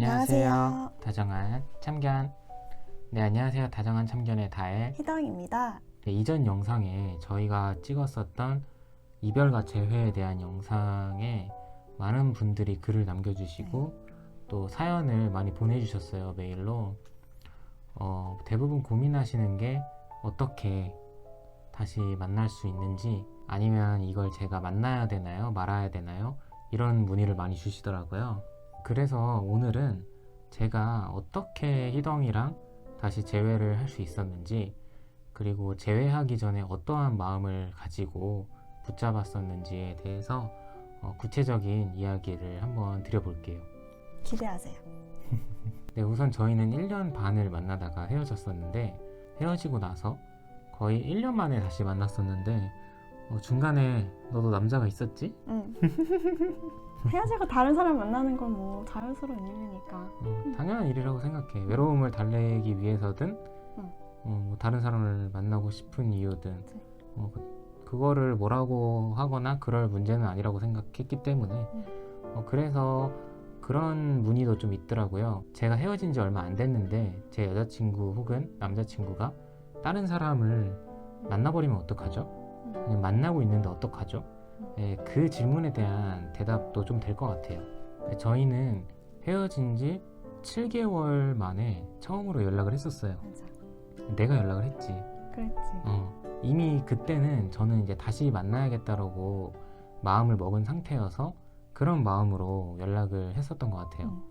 안녕하세요. 다정한 참견. 네, 안녕하세요. 다정한 참견의 다혜 희덩입니다. 네, 이전 영상에 저희가 찍었었던 이별과 재회에 대한 영상에 많은 분들이 글을 남겨주시고 또 사연을 많이 보내주셨어요. 메일로. 대부분 고민하시는 게 어떻게 다시 만날 수 있는지, 아니면 이걸 제가 만나야 되나요? 말아야 되나요? 이런 문의를 많이 주시더라고요. 그래서 오늘은 제가 어떻게 희덩이랑 다시 재회를 할 수 있었는지, 그리고 재회하기 전에 어떠한 마음을 가지고 붙잡았었는지에 대해서 구체적인 이야기를 한번 드려볼게요. 기대하세요. 네, 우선 저희는 1년 반을 만나다가 헤어졌었는데, 헤어지고 나서 거의 1년 만에 다시 만났었는데 중간에 너도 남자가 있었지? 응. 헤어지고 다른 사람 만나는 건 뭐 자연스러운 일이니까. 당연한 일이라고 생각해. 외로움을 달래기 위해서든 뭐 다른 사람을 만나고 싶은 이유든 그거를 뭐라고 하거나 그럴 문제는 아니라고 생각했기 때문에 그래서 그런 문의도 좀 있더라고요. 제가 헤어진 지 얼마 안 됐는데 제 여자친구 혹은 남자친구가 다른 사람을 만나버리면 어떡하죠? 그냥 만나고 있는데 어떡하죠? 네, 그 질문에 대한 대답도 좀 될 것 같아요. 저희는 헤어진 지 7개월 만에 처음으로 연락을 했었어요. 맞아. 내가 연락을 했지. 그랬지. 이미 그때는 저는 이제 다시 만나야겠다라고 마음을 먹은 상태여서 그런 마음으로 연락을 했었던 것 같아요.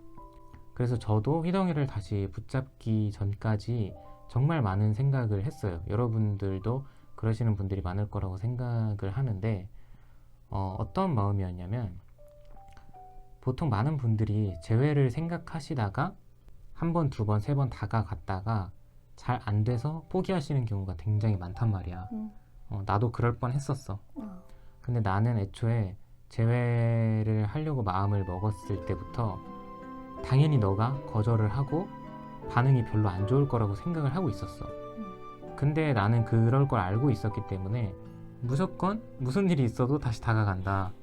그래서 저도 희덩이를 다시 붙잡기 전까지 정말 많은 생각을 했어요. 여러분들도 그러시는 분들이 많을 거라고 생각을 하는데 어떤 마음이었냐면, 보통 많은 분들이 재회를 생각하시다가 한 번, 두 번, 세 번 다가갔다가 잘 안 돼서 포기하시는 경우가 굉장히 많단 말이야. 나도 그럴 뻔 했었어. 근데 나는 애초에 재회를 하려고 마음을 먹었을 때부터 당연히 너가 거절을 하고 반응이 별로 안 좋을 거라고 생각을 하고 있었어. 근데 나는 그럴 걸 알고 있었기 때문에 무조건 무슨 일이 있어도 다시 다가간다.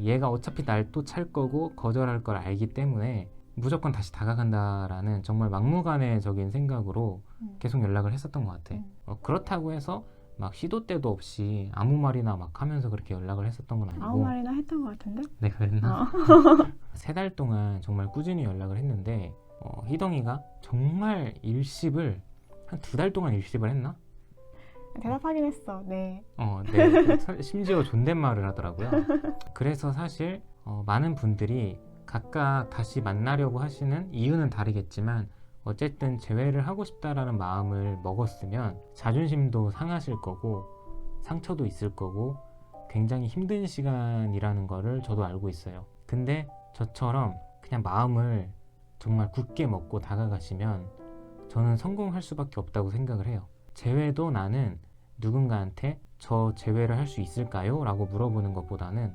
얘가 어차피 날 또 찰 거고 거절할 걸 알기 때문에 무조건 다시 다가간다라는 정말 막무가내적인 생각으로 계속 연락을 했었던 것 같아. 그렇다고 해서 막 시도 때도 없이 아무 말이나 막 하면서 그렇게 연락을 했었던 건 아니고. 아무 말이나 했던 것 같은데? 내가 그랬나? 3달 동안 정말 꾸준히 연락을 했는데 희덩이가 정말 일십을 한 2달 동안 일십을 했나? 대답하긴 했어. 네. 네. 심지어 존댓말을 하더라고요. 그래서 사실 많은 분들이 각각 다시 만나려고 하시는 이유는 다르겠지만 어쨌든 재회를 하고 싶다라는 마음을 먹었으면 자존심도 상하실 거고 상처도 있을 거고 굉장히 힘든 시간이라는 거를 저도 알고 있어요. 근데 저처럼 그냥 마음을 정말 굳게 먹고 다가가시면 저는 성공할 수밖에 없다고 생각을 해요. 재회도 나는 누군가한테 저 재회를 할 수 있을까요? 라고 물어보는 것보다는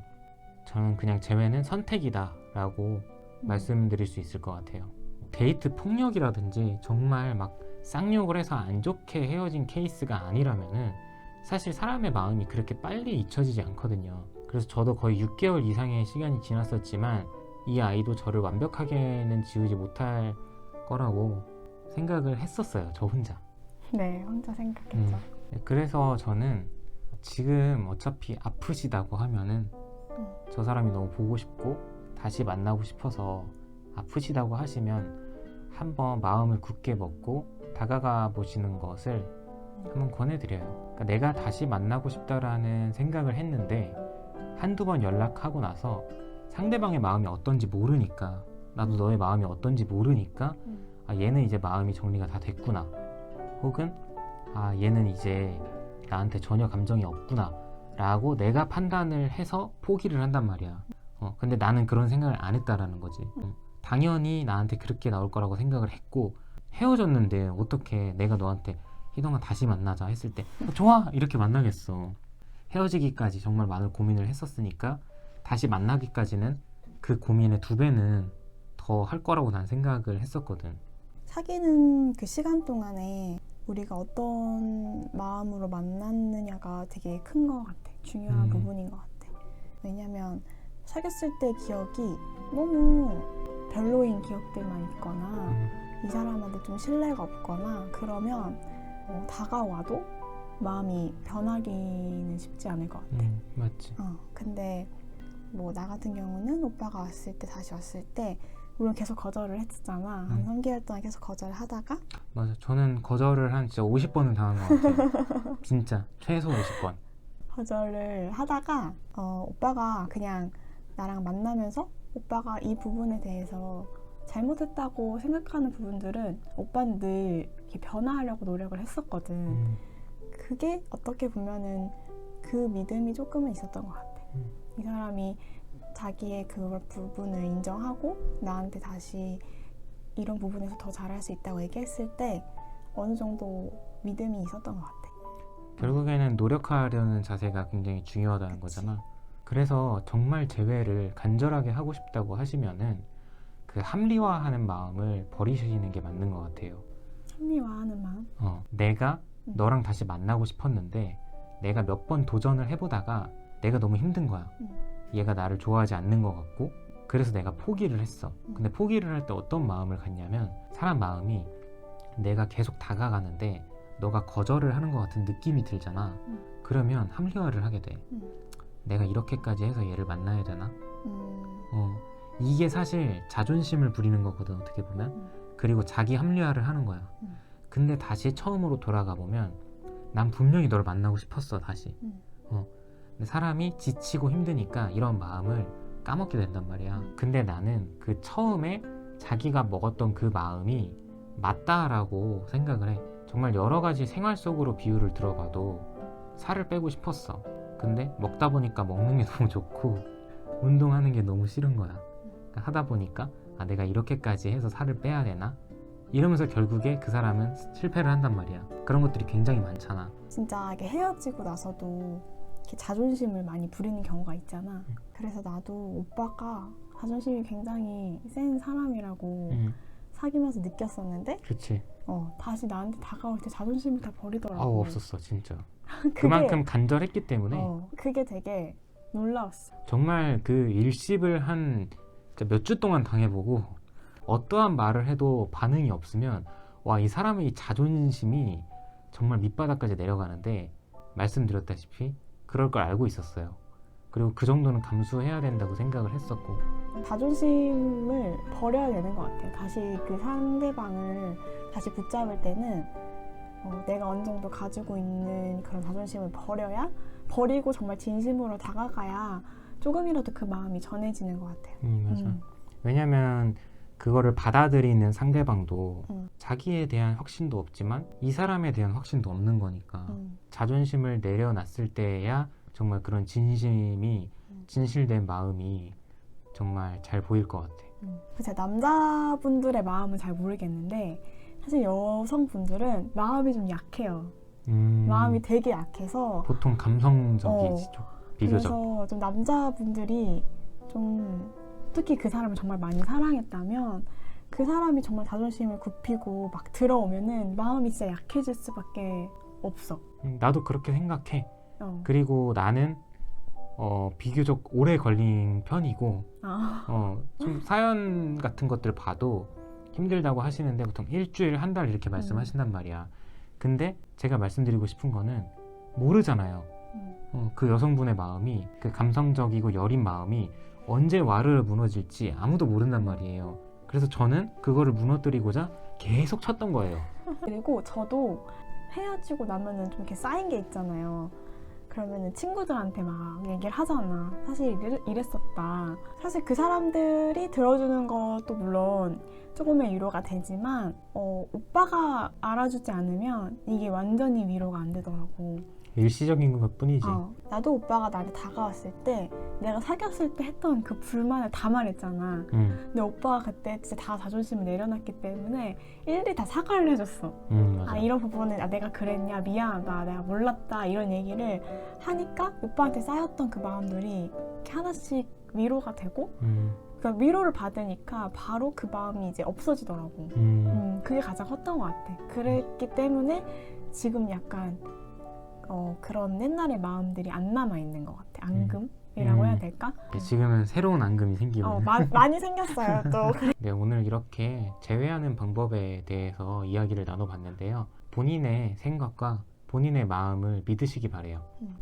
저는 그냥 재회는 선택이다 라고 말씀드릴 수 있을 것 같아요. 데이트 폭력이라든지 정말 막 쌍욕을 해서 안 좋게 헤어진 케이스가 아니라면은 사실 사람의 마음이 그렇게 빨리 잊혀지지 않거든요. 그래서 저도 거의 6개월 이상의 시간이 지났었지만 이 아이도 저를 완벽하게는 지우지 못할 거라고 생각을 했었어요. 저 혼자. 네, 혼자 생각했죠. 그래서 저는 지금 어차피 아프시다고 하면은 저 사람이 너무 보고 싶고 다시 만나고 싶어서 아프시다고 하시면 한번 마음을 굳게 먹고 다가가 보시는 것을 한번 권해드려요. 그러니까 내가 다시 만나고 싶다라는 생각을 했는데 한두 번 연락하고 나서 상대방의 마음이 어떤지 모르니까, 나도 너의 마음이 어떤지 모르니까 얘는 이제 마음이 정리가 다 됐구나, 혹은 얘는 이제 나한테 전혀 감정이 없구나 라고 내가 판단을 해서 포기를 한단 말이야. 근데 나는 그런 생각을 안 했다라는 거지. 당연히 나한테 그렇게 나올 거라고 생각을 했고, 헤어졌는데 어떻게 내가 너한테 희동아 다시 만나자 했을 때 좋아 이렇게 만나겠어. 헤어지기까지 정말 많은 고민을 했었으니까 다시 만나기까지는 그 고민의 2배는 더 할 거라고 난 생각을 했었거든. 사귀는 그 시간 동안에 우리가 어떤 마음으로 만났느냐가 되게 큰 것 같아. 중요한 부분인 것 같아. 왜냐면 사귀었을 때 기억이 너무 별로인 기억들만 있거나 이 사람한테 좀 신뢰가 없거나 그러면 다가와도 마음이 변하기는 쉽지 않을 것 같아. 맞지. 근데 뭐 나 같은 경우는 오빠가 왔을 때 다시 왔을 때 물론 계속 거절을 했었잖아. 한 3개월 동안 계속 거절을 하다가 맞아. 저는 거절을 한 진짜 50번은 당한 것 같아요. 진짜 최소 50번. 거절을 하다가 오빠가 그냥 나랑 만나면서 오빠가 이 부분에 대해서 잘못했다고 생각하는 부분들은 오빠는 늘 이렇게 변화하려고 노력을 했었거든. 그게 어떻게 보면은 그 믿음이 조금은 있었던 것 같아. 이 사람이 자기의 그 부분을 인정하고 나한테 다시 이런 부분에서 더 잘할 수 있다고 얘기했을 때 어느 정도 믿음이 있었던 것 같아. 결국에는 노력하려는 자세가 굉장히 중요하다는 그치. 거잖아. 그래서 정말 재회를 간절하게 하고 싶다고 하시면은 그 합리화하는 마음을 버리시는 게 맞는 것 같아요. 합리화하는 마음? 내가 너랑 다시 만나고 싶었는데 내가 몇 번 도전을 해보다가 내가 너무 힘든 거야. 얘가 나를 좋아하지 않는 것 같고 그래서 내가 포기를 했어. 근데 포기를 할 때 어떤 마음을 갖냐면 사람 마음이 내가 계속 다가가는데 너가 거절을 하는 것 같은 느낌이 들잖아. 그러면 합리화를 하게 돼. 내가 이렇게까지 해서 얘를 만나야 되나? 이게 사실 자존심을 부리는 거거든, 어떻게 보면. 그리고 자기 합리화를 하는 거야. 근데 다시 처음으로 돌아가 보면 난 분명히 너를 만나고 싶었어, 다시. 근데 사람이 지치고 힘드니까 이런 마음을 까먹게 된단 말이야. 근데 나는 그 처음에 자기가 먹었던 그 마음이 맞다라고 생각을 해. 정말 여러 가지 생활 속으로 비유를 들어봐도 살을 빼고 싶었어. 근데 먹다 보니까 먹는 게 너무 좋고 운동하는 게 너무 싫은 거야. 그러니까 하다 보니까 내가 이렇게까지 해서 살을 빼야 되나? 이러면서 결국에 그 사람은 실패를 한단 말이야. 그런 것들이 굉장히 많잖아. 진짜 이렇게 헤어지고 나서도 이렇게 자존심을 많이 부리는 경우가 있잖아. 그래서 나도 오빠가 자존심이 굉장히 센 사람이라고 사귀면서 느꼈었는데 그치. 다시 나한테 다가올 때 자존심을 다 버리더라고. 없었어 진짜. 그만큼 간절했기 때문에. 그게 되게 놀라웠어. 정말 그 일십을 한 몇 주 동안 당해보고 어떠한 말을 해도 반응이 없으면 와, 이 사람의 이 자존심이 정말 밑바닥까지 내려가는데 말씀드렸다시피 그럴 걸 알고 있었어요. 그리고 그 정도는 감수해야 된다고 생각을 했었고. 자존심을 버려야 되는 것 같아요. 다시 그 상대방을 다시 붙잡을 때는 내가 어느 정도 가지고 있는 그런 자존심을 버리고 정말 진심으로 다가가야 조금이라도 그 마음이 전해지는 것 같아요. 맞아. 왜냐면 그거를 받아들이는 상대방도 자기에 대한 확신도 없지만 이 사람에 대한 확신도 없는 거니까 자존심을 내려놨을 때야 정말 그런 진실된 마음이 정말 잘 보일 것 같아. 제가 남자분들의 마음은 잘 모르겠는데 사실 여성분들은 마음이 좀 약해요. 마음이 되게 약해서 보통 감성적이시죠. 비교적. 그래서 좀 남자분들이 좀 특히 그 사람을 정말 많이 사랑했다면 그 사람이 정말 자존심을 굽히고 막 들어오면은 마음이 진짜 약해질 수밖에 없어. 나도 그렇게 생각해. 그리고 나는 비교적 오래 걸린 편이고 좀 사연 같은 것들 봐도 힘들다고 하시는데 보통 일주일, 한 달 이렇게 말씀하신단 말이야. 근데 제가 말씀드리고 싶은 거는 모르잖아요. 그 여성분의 마음이, 그 감성적이고 여린 마음이 언제 와르르 무너질지 아무도 모른단 말이에요. 그래서 저는 그거를 무너뜨리고자 계속 쳤던 거예요. 그리고 저도 헤어지고 나면은 좀 이렇게 쌓인 게 있잖아요. 그러면은 친구들한테 막 얘기를 하잖아. 사실 이랬었다. 사실 그 사람들이 들어주는 것도 물론 조금의 위로가 되지만 오빠가 알아주지 않으면 이게 완전히 위로가 안 되더라고. 일시적인 것 뿐이지. 나도 오빠가 나를 다가왔을 때 내가 사귀었을 때 했던 그 불만을 다 말했잖아. 근데 오빠가 그때 진짜 다 자존심을 내려놨기 때문에 일일이 다 사과를 해줬어. 맞아. 이런 부분은 내가 그랬냐, 미안하다, 내가 몰랐다, 이런 얘기를 하니까 오빠한테 쌓였던 그 마음들이 이렇게 하나씩 위로가 되고 그러니까 위로를 받으니까 바로 그 마음이 이제 없어지더라고. 그게 가장 컸던 것 같아. 그랬기 때문에 지금 약간 그런 옛날의 마음들이 안 남아있는 것 같아. 앙금? 해야 될까? 지금은 새로운 앙금이 생기고 많이 생겼어요 또. 네, 오늘 이렇게 제외하는 방법에 대해서 이야기를 나눠봤는데요. 본인의 생각과 본인의 마음을 믿으시기 바래요.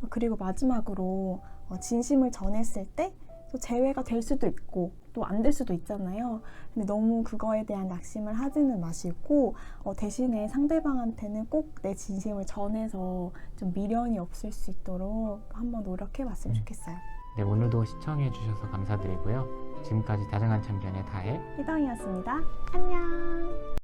그리고 마지막으로 진심을 전했을 때 또 재회가 될 수도 있고 또 안 될 수도 있잖아요. 근데 너무 그거에 대한 낙심을 하지는 마시고 대신에 상대방한테는 꼭 내 진심을 전해서 좀 미련이 없을 수 있도록 한번 노력해봤으면 좋겠어요. 네, 오늘도 시청해주셔서 감사드리고요. 지금까지 다정한 참견의 다혜 희덩이었습니다. 안녕.